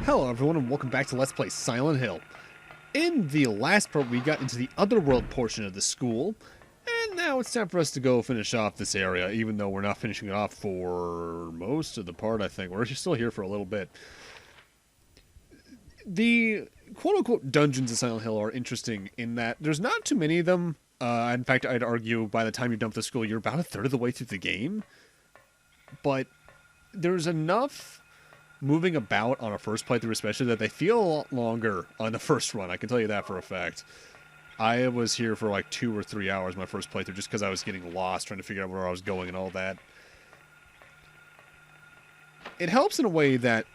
Hello everyone and welcome back to Let's Play Silent Hill. In the last part we got into the Otherworld portion of the school, and now it's time for us to go finish off this area, even though we're not finishing it off for most of the part, I think. We're still here for a little bit. The quote-unquote dungeons of Silent Hill are interesting in that there's not too many of them. In fact, I'd argue by the time you're done with the school, you're about a third of the way through the game. But there's enough moving about on a first playthrough especially that they feel a lot longer on the first run. I can tell you that for a fact. I was here for like 2 or 3 hours my first playthrough just because I was getting lost trying to figure out where I was going and all that. It helps in a way that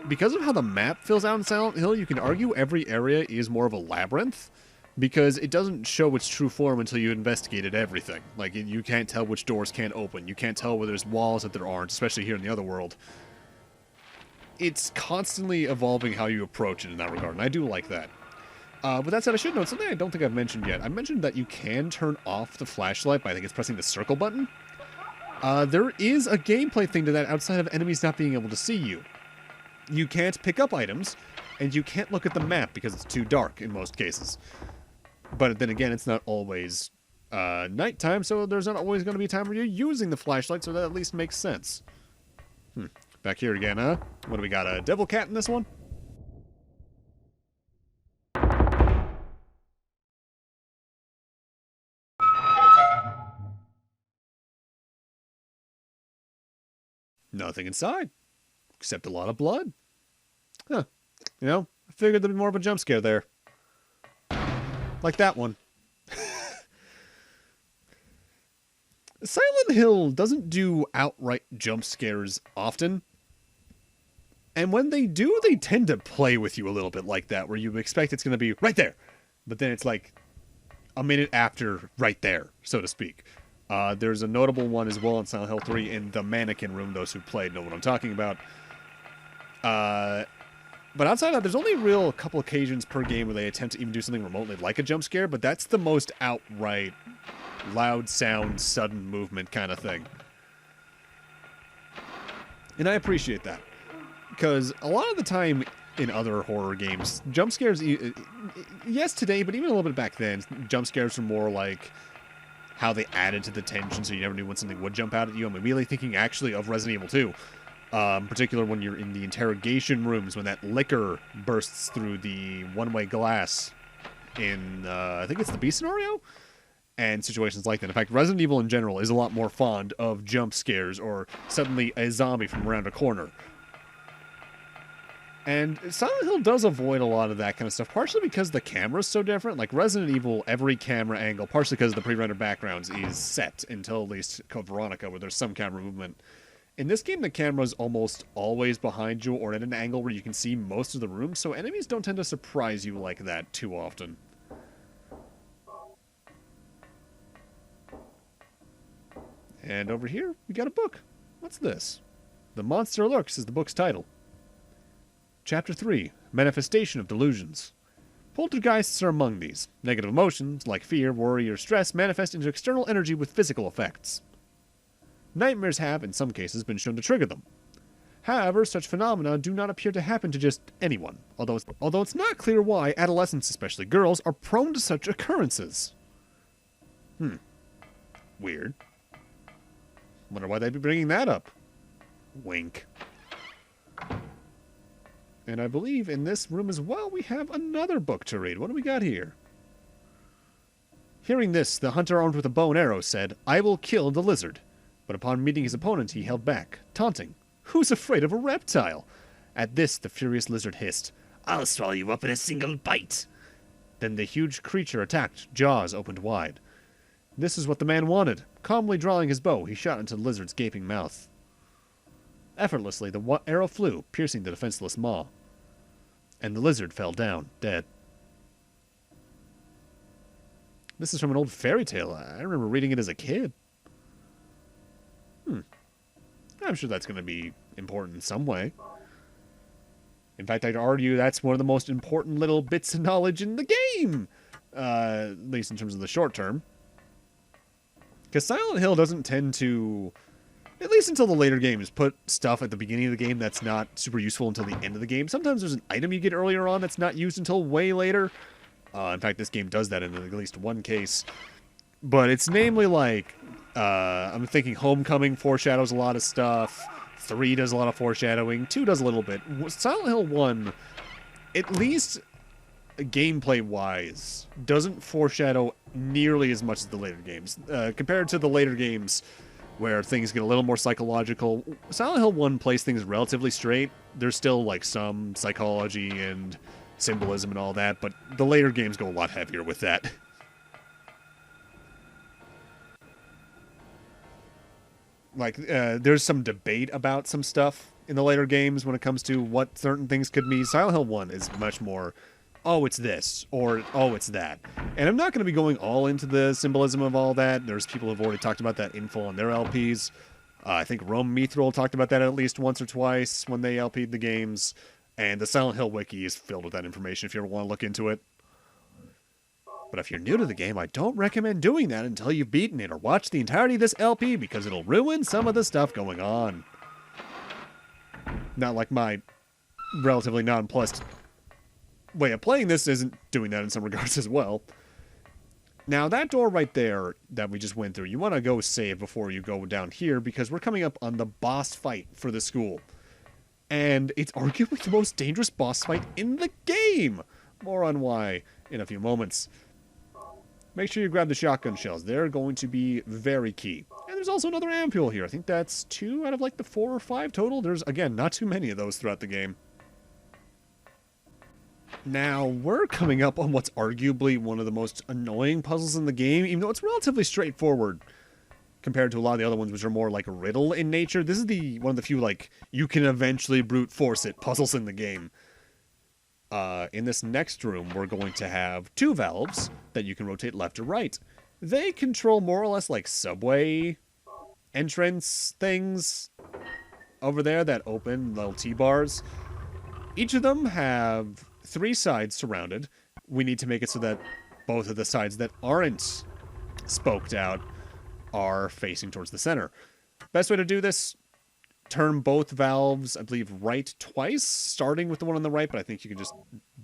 because of how the map fills out in Silent Hill, you can argue every area is more of a labyrinth because it doesn't show its true form until you investigated everything. Like, you can't tell which doors can't open. You can't tell where there's walls that there aren't, especially here in the Otherworld. It's constantly evolving how you approach it in that regard, and I do like that. With that said, I should note something I don't think I've mentioned yet. I mentioned that you can turn off the flashlight by, I think it's pressing the circle button. There is a gameplay thing to that outside of enemies not being able to see you. You can't pick up items, and you can't look at the map because it's too dark in most cases. But then again, it's not always nighttime, so there's not always going to be a time where you're using the flashlight, so that at least makes sense. Back here again, huh? What do we got, a devil cat in this one? Nothing inside, except a lot of blood. Huh. You know, I figured there'd be more of a jump scare there. Like that one. Silent Hill doesn't do outright jump scares often. And when they do, they tend to play with you a little bit like that, where you expect it's going to be right there. But then it's like a minute after right there, so to speak. There's a notable one as well in Silent Hill 3 in the mannequin room. Those who played know what I'm talking about. But outside of that, there's only a couple occasions per game where they attempt to even do something remotely like a jump scare, but that's the most outright loud sound, sudden movement kind of thing. And I appreciate that. Because a lot of the time in other horror games, jump scares, yes today, but even a little bit back then, jump scares were more like how they added to the tension so you never knew when something would jump out at you. I'm immediately thinking actually of Resident Evil 2. In particular when you're in the interrogation rooms, when that liquor bursts through the one-way glass in, I think it's the B scenario? And situations like that. In fact, Resident Evil in general is a lot more fond of jump scares or suddenly a zombie from around a corner. And Silent Hill does avoid a lot of that kind of stuff, partially because the camera's so different. Like Resident Evil, every camera angle, partially because the pre-rendered backgrounds, is set until at least Code Veronica, where there's some camera movement. In this game, the camera's almost always behind you or at an angle where you can see most of the room, so enemies don't tend to surprise you like that too often. And over here, we got a book. What's this? The Monster Lurks is the book's title. Chapter 3, Manifestation of Delusions. Poltergeists are among these. Negative emotions, like fear, worry, or stress, manifest into external energy with physical effects. Nightmares have, in some cases, been shown to trigger them. However, such phenomena do not appear to happen to just anyone, although it's not clear why adolescents, especially girls, are prone to such occurrences. Weird. Wonder why they'd be bringing that up. Wink. And I believe in this room as well we have another book to read. What do we got here? Hearing this, the hunter armed with a bow and arrow said, "I will kill the lizard." But upon meeting his opponent, he held back, taunting, "Who's afraid of a reptile?" At this, the furious lizard hissed, "I'll swallow you up in a single bite." Then the huge creature attacked, jaws opened wide. This is what the man wanted. Calmly drawing his bow, he shot into the lizard's gaping mouth. Effortlessly, the arrow flew, piercing the defenseless maw. And the lizard fell down, dead. This is from an old fairy tale. I remember reading it as a kid. I'm sure that's going to be important in some way. In fact, I'd argue that's one of the most important little bits of knowledge in the game. At least in terms of the short term. Because Silent Hill doesn't tend to at least until the later games, put stuff at the beginning of the game that's not super useful until the end of the game. Sometimes there's an item you get earlier on that's not used until way later. In fact, this game does that in at least one case. But it's namely like, I'm thinking Homecoming foreshadows a lot of stuff. 3 does a lot of foreshadowing. 2 does a little bit. Silent Hill 1, at least gameplay-wise, doesn't foreshadow nearly as much as the later games. Compared to the later games, where things get a little more psychological, Silent Hill 1 plays things relatively straight. There's still, like, some psychology and symbolism and all that, but the later games go a lot heavier with that. Like, there's some debate about some stuff in the later games when it comes to what certain things could mean. Silent Hill 1 is much more, oh, it's this, or, oh, it's that. And I'm not going to be going all into the symbolism of all that. There's people who've already talked about that info on their LPs. I think Rome Mithril talked about that at least once or twice when they LP'd the games. And the Silent Hill wiki is filled with that information if you ever want to look into it. But if you're new to the game, I don't recommend doing that until you've beaten it or watched the entirety of this LP, because it'll ruin some of the stuff going on. Not like my relatively nonplussed way of playing this isn't doing that in some regards as well. Now, that door right there that we just went through, you want to go save before you go down here, because we're coming up on the boss fight for the school. And it's arguably the most dangerous boss fight in the game. More on why in a few moments. Make sure you grab the shotgun shells. They're going to be very key. And there's also another ampule here. I think that's 2 out of like the 4 or 5 total. There's, again, not too many of those throughout the game. Now, we're coming up on what's arguably one of the most annoying puzzles in the game, even though it's relatively straightforward compared to a lot of the other ones, which are more like riddle in nature. This is one of the few, like, you can eventually brute force it puzzles in the game. In this next room, we're going to have 2 valves that you can rotate left or right. They control more or less like subway entrance things over there that open little T-bars. Each of them have 3 sides surrounded. We need to make it so that both of the sides that aren't spoked out are facing towards the center. Best way to do this, turn both valves, I believe, right twice, starting with the one on the right, but I think you can just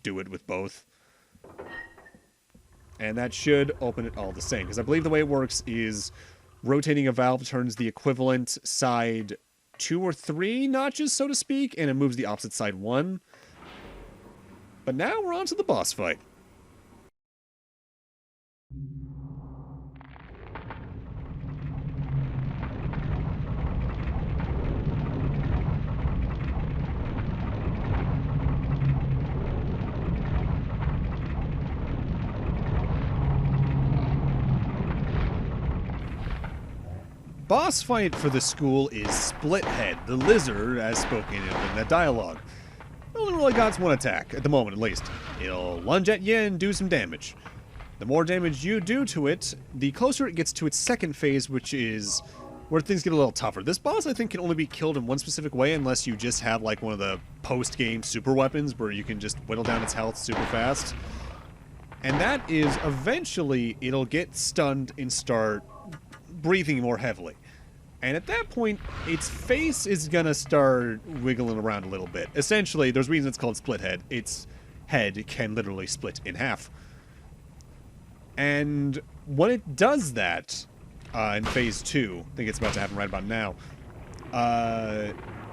do it with both. And that should open it all the same, because I believe the way it works is rotating a valve turns the equivalent side 2 or 3 notches, so to speak, and it moves the opposite side 1. But now we're on to the boss fight. Boss fight for the school is Splithead, the lizard, as spoken in that dialogue. It only really got one attack, at the moment at least. It'll lunge at you and do some damage. The more damage you do to it, the closer it gets to its second phase, which is where things get a little tougher. This boss, I think, can only be killed in one specific way unless you just have like one of the post-game super weapons where you can just whittle down its health super fast. And that is, eventually, it'll get stunned and start breathing more heavily. And at that point, its face is gonna start wiggling around a little bit. Essentially, there's reasons it's called Splithead. Its head can literally split in half. And when it does that, in phase 2, I think it's about to happen right about now,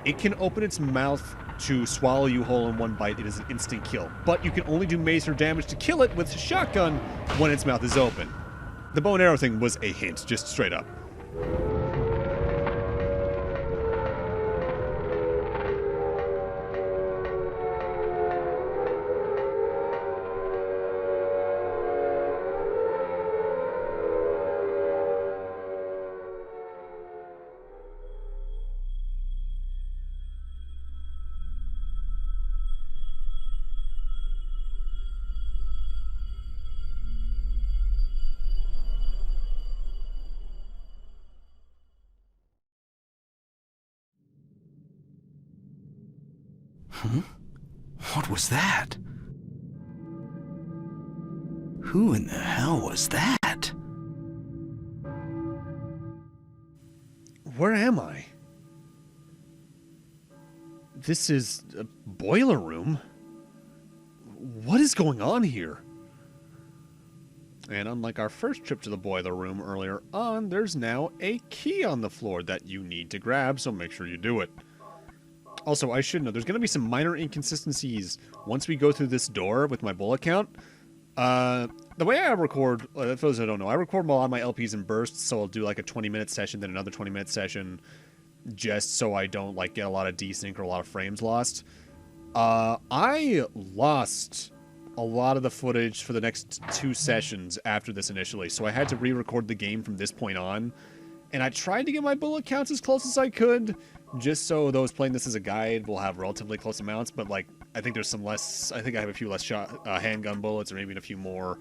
it can open its mouth to swallow you whole in one bite. It is an instant kill. But you can only do major damage to kill it with a shotgun when its mouth is open. The bow and arrow thing was a hint, just straight up. Huh? What was that? Who in the hell was that? Where am I? This is a boiler room? What is going on here? And unlike our first trip to the boiler room earlier on, there's now a key on the floor that you need to grab, so make sure you do it. Also, I should know, there's going to be some minor inconsistencies once we go through this door with my bullet count. The way I record, for those who don't know, I record a lot of my LPs in bursts, so I'll do like a 20-minute session, then another 20-minute session, just so I don't like get a lot of desync or a lot of frames lost. I lost a lot of the footage for the next 2 sessions after this initially, so I had to re-record the game from this point on, and I tried to get my bullet counts as close as I could, just so those playing this as a guide will have relatively close amounts, but like, I think there's some less, I think I have a few less handgun bullets, or maybe a few more.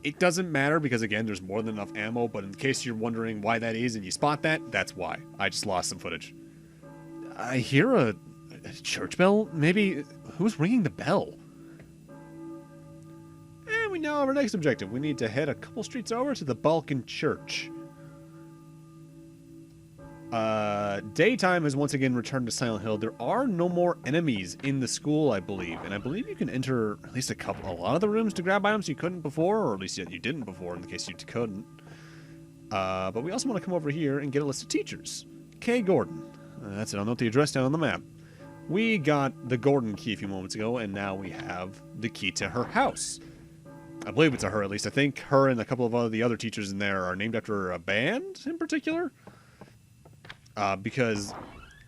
It doesn't matter, because again, there's more than enough ammo, but in case you're wondering why that is and you spot that, that's why. I just lost some footage. I hear a church bell? Maybe, who's ringing the bell? And we now have our next objective. We need to head a couple streets over to the Balkan Church. Daytime has once again returned to Silent Hill. There are no more enemies in the school, I believe. And I believe you can enter at least a lot of the rooms to grab items you couldn't before, or at least you didn't before in the case you couldn't. But we also want to come over here and get a list of teachers. Kay Gordon. That's it. I'll note the address down on the map. We got the Gordon key a few moments ago, and now we have the key to her house. I believe it's a her, at least. I think her and a couple of the other teachers in there are named after a band in particular. Because,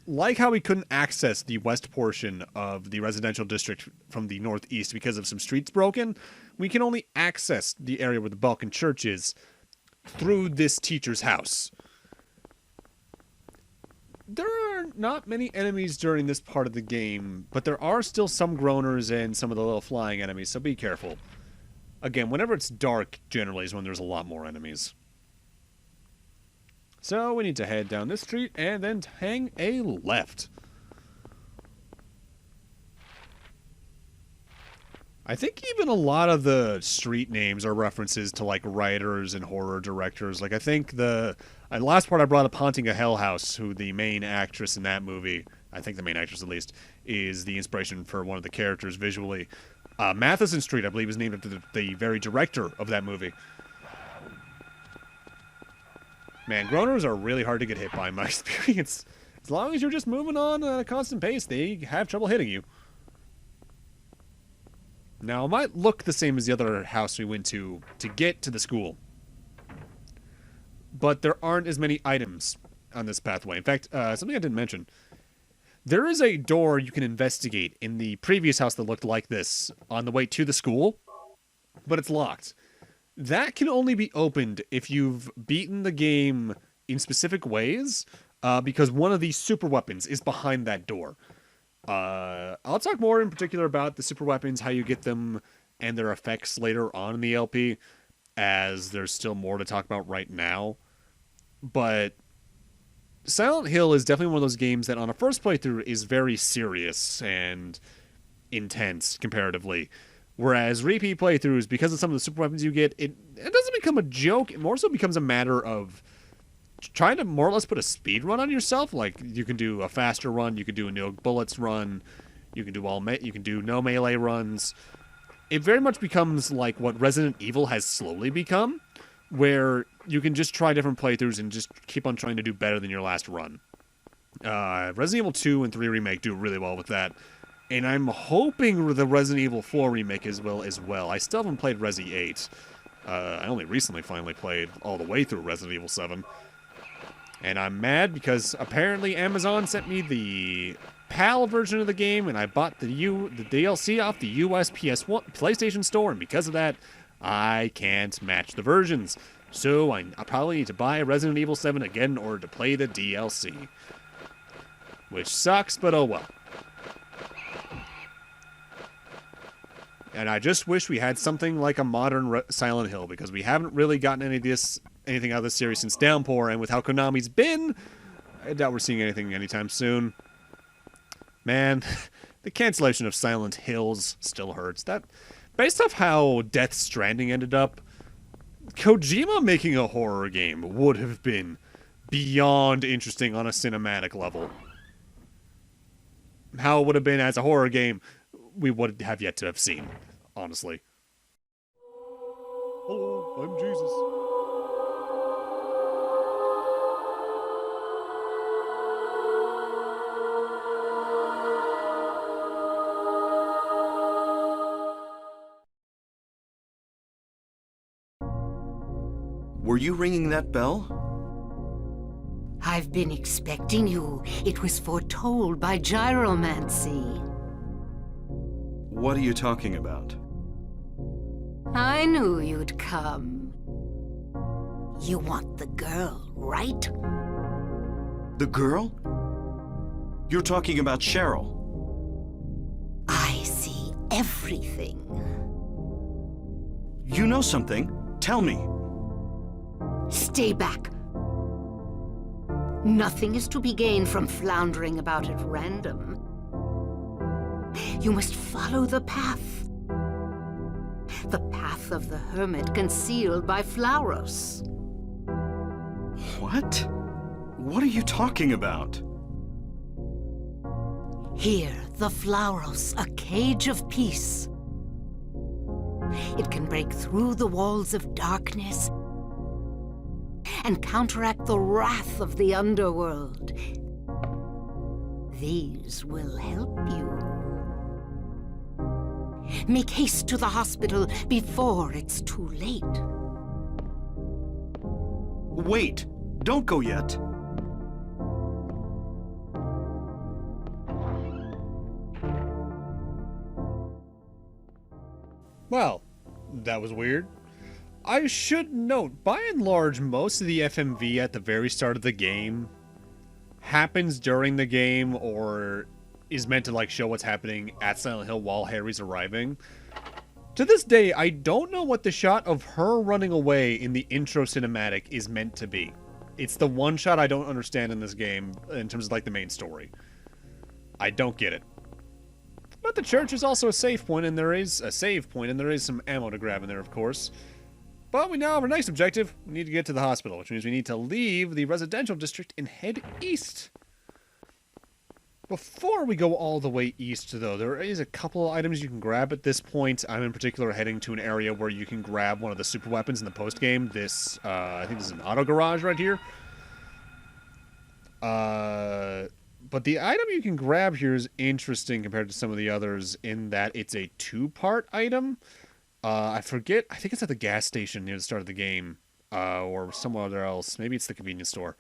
like how we couldn't access the west portion of the residential district from the northeast because of some streets broken, we can only access the area where the Balkan Church is through this teacher's house. There are not many enemies during this part of the game, but there are still some groaners and some of the little flying enemies, so be careful. Again, whenever it's dark, generally, is when there's a lot more enemies. So we need to head down this street and then hang a left. I think even a lot of the street names are references to like writers and horror directors. Like I think the last part I brought up, Haunting a Hell House, who the main actress in that movie, I think the main actress at least, is the inspiration for one of the characters visually. Matheson Street, I believe, is named after the very director of that movie. Man, groaners are really hard to get hit by in my experience. As long as you're just moving on at a constant pace, they have trouble hitting you. Now, it might look the same as the other house we went to get to the school. But there aren't as many items on this pathway. In fact, something I didn't mention. There is a door you can investigate in the previous house that looked like this on the way to the school, but it's locked. That can only be opened if you've beaten the game in specific ways, because one of these super weapons is behind that door. I'll talk more in particular about the super weapons, how you get them, and their effects later on in the LP, as there's still more to talk about right now. But Silent Hill is definitely one of those games that on a first playthrough is very serious and intense comparatively. Whereas repeat playthroughs, because of some of the super weapons you get, it doesn't become a joke. It more so becomes a matter of trying to more or less put a speed run on yourself. Like, you can do a faster run, you can do a no bullets run, you can do no melee runs. It very much becomes like what Resident Evil has slowly become, where you can just try different playthroughs and just keep on trying to do better than your last run. Resident Evil 2 and 3 Remake do really well with that. And I'm hoping the Resident Evil 4 remake will as well. I still haven't played Resi 8. I only recently finally played all the way through Resident Evil 7. And I'm mad because apparently Amazon sent me the PAL version of the game, and I bought the DLC off the US PlayStation Store, and because of that, I can't match the versions. So I probably need to buy Resident Evil 7 again in order to play the DLC. Which sucks, but oh well. And I just wish we had something like a modern Silent Hill, because we haven't really gotten anything out of this series since Downpour, and with how Konami's been, I doubt we're seeing anything anytime soon. Man, the cancellation of Silent Hills still hurts. That, based off how Death Stranding ended up, Kojima making a horror game would have been beyond interesting on a cinematic level. How it would have been as a horror game, we would have yet to have seen, honestly. Hello, I'm Jesus. Were you ringing that bell? I've been expecting you. It was foretold by gyromancy. What are you talking about? I knew you'd come. You want the girl, right? The girl? You're talking about Cheryl. I see everything. You know something. Tell me. Stay back. Nothing is to be gained from floundering about at random. You must follow the path. The path of the hermit concealed by Flauros. What? What are you talking about? Here, the Flauros, a cage of peace. It can break through the walls of darkness and counteract the wrath of the underworld. These will help you. Make haste to the hospital before it's too late. Wait! Don't go yet! Well, that was weird. I should note, by and large, most of the FMV at the very start of the game happens during the game or is meant to, like, show what's happening at Silent Hill while Harry's arriving. To this day, I don't know what the shot of her running away in the intro cinematic is meant to be. It's the one shot I don't understand in this game in terms of, like, the main story. I don't get it. But the church is also a save point, and there is a save point, and there is some ammo to grab in there, of course. But we now have our next objective. We need to get to the hospital, which means we need to leave the residential district and head east. Before we go all the way east, though, there is a couple of items you can grab at this point. I'm in particular heading to an area where you can grab one of the super weapons in the post-game. This, I think this is an auto garage right here. But the item you can grab here is interesting compared to some of the others in that it's a two-part item. I forget. I think it's at the gas station near the start of the game, or somewhere else. Maybe it's the convenience store.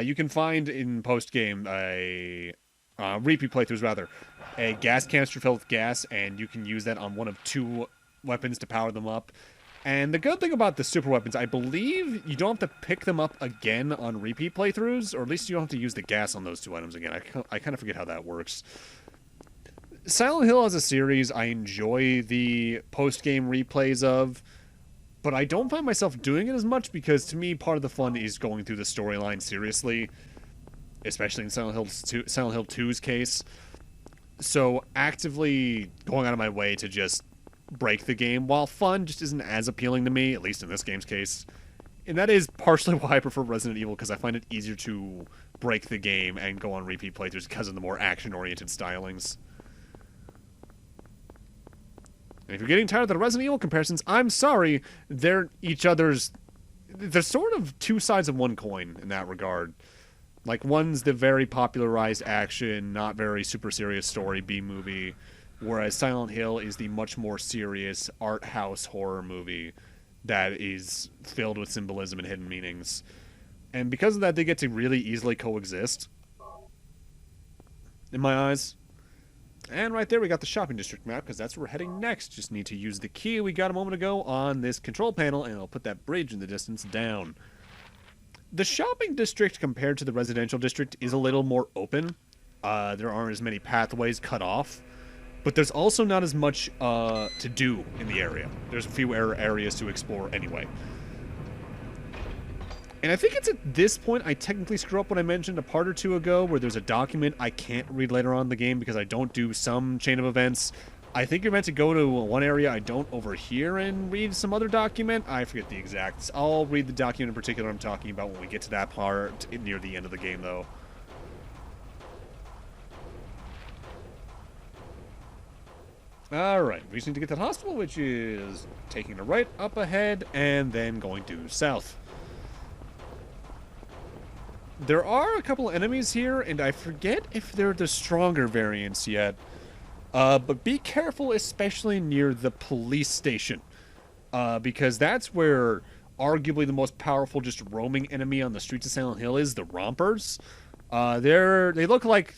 You can find in post-game repeat playthroughs, rather, a gas canister filled with gas, and you can use that on one of two weapons to power them up. And the good thing about the super weapons, I believe you don't have to pick them up again on repeat playthroughs, or at least you don't have to use the gas on those two items again. I kind of forget how that works. Silent Hill as a series, I enjoy the post-game replays of, but I don't find myself doing it as much because, to me, part of the fun is going through the storyline seriously, especially in Silent Hill 2's case. So actively going out of my way to just break the game, while fun, just isn't as appealing to me, at least in this game's case. And that is partially why I prefer Resident Evil, because I find it easier to break the game and go on repeat playthroughs because of the more action-oriented stylings. And if you're getting tired of the Resident Evil comparisons, I'm sorry, they're sort of two sides of one coin in that regard. Like, one's the very popularized action, not very super serious story B-movie, whereas Silent Hill is the much more serious art house horror movie that is filled with symbolism and hidden meanings. And because of that, they get to really easily coexist, in my eyes. And right there we got the shopping district map, because that's where we're heading next. Just need to use the key we got a moment ago on this control panel, and I'll put that bridge in the distance down. The shopping district compared to the residential district is a little more open. There aren't as many pathways cut off, but there's also not as much to do in the area. There's a few areas to explore anyway. And I think it's at this point I technically screw up what I mentioned a part or two ago, where there's a document I can't read later on in the game because I don't do some chain of events. I think you're meant to go to one area I don't over here and read some other document. I forget the exacts. I'll read the document in particular I'm talking about when we get to that part near the end of the game, though. Alright, we just need to get to the hospital, which is taking a right up ahead and then going due south. There are a couple of enemies here, and I forget if they're the stronger variants yet. But be careful, especially near the police station. Because that's where arguably the most powerful just roaming enemy on the streets of Silent Hill is, the Rompers. They look like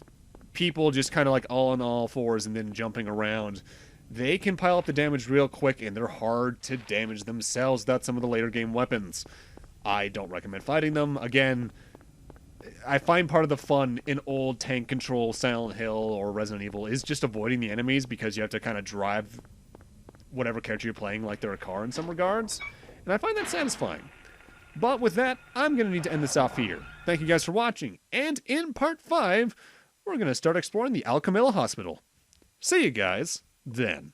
people just kind of like all on all fours and then jumping around. They can pile up the damage real quick, and they're hard to damage themselves without some of the later game weapons. I don't recommend fighting them. Again, I find part of the fun in old tank control Silent Hill or Resident Evil is just avoiding the enemies, because you have to kind of drive whatever character you're playing like they're a car in some regards. And I find that satisfying. But with that, I'm going to need to end this off here. Thank you guys for watching, and in part 5, we're going to start exploring the Alchemilla Hospital. See you guys then.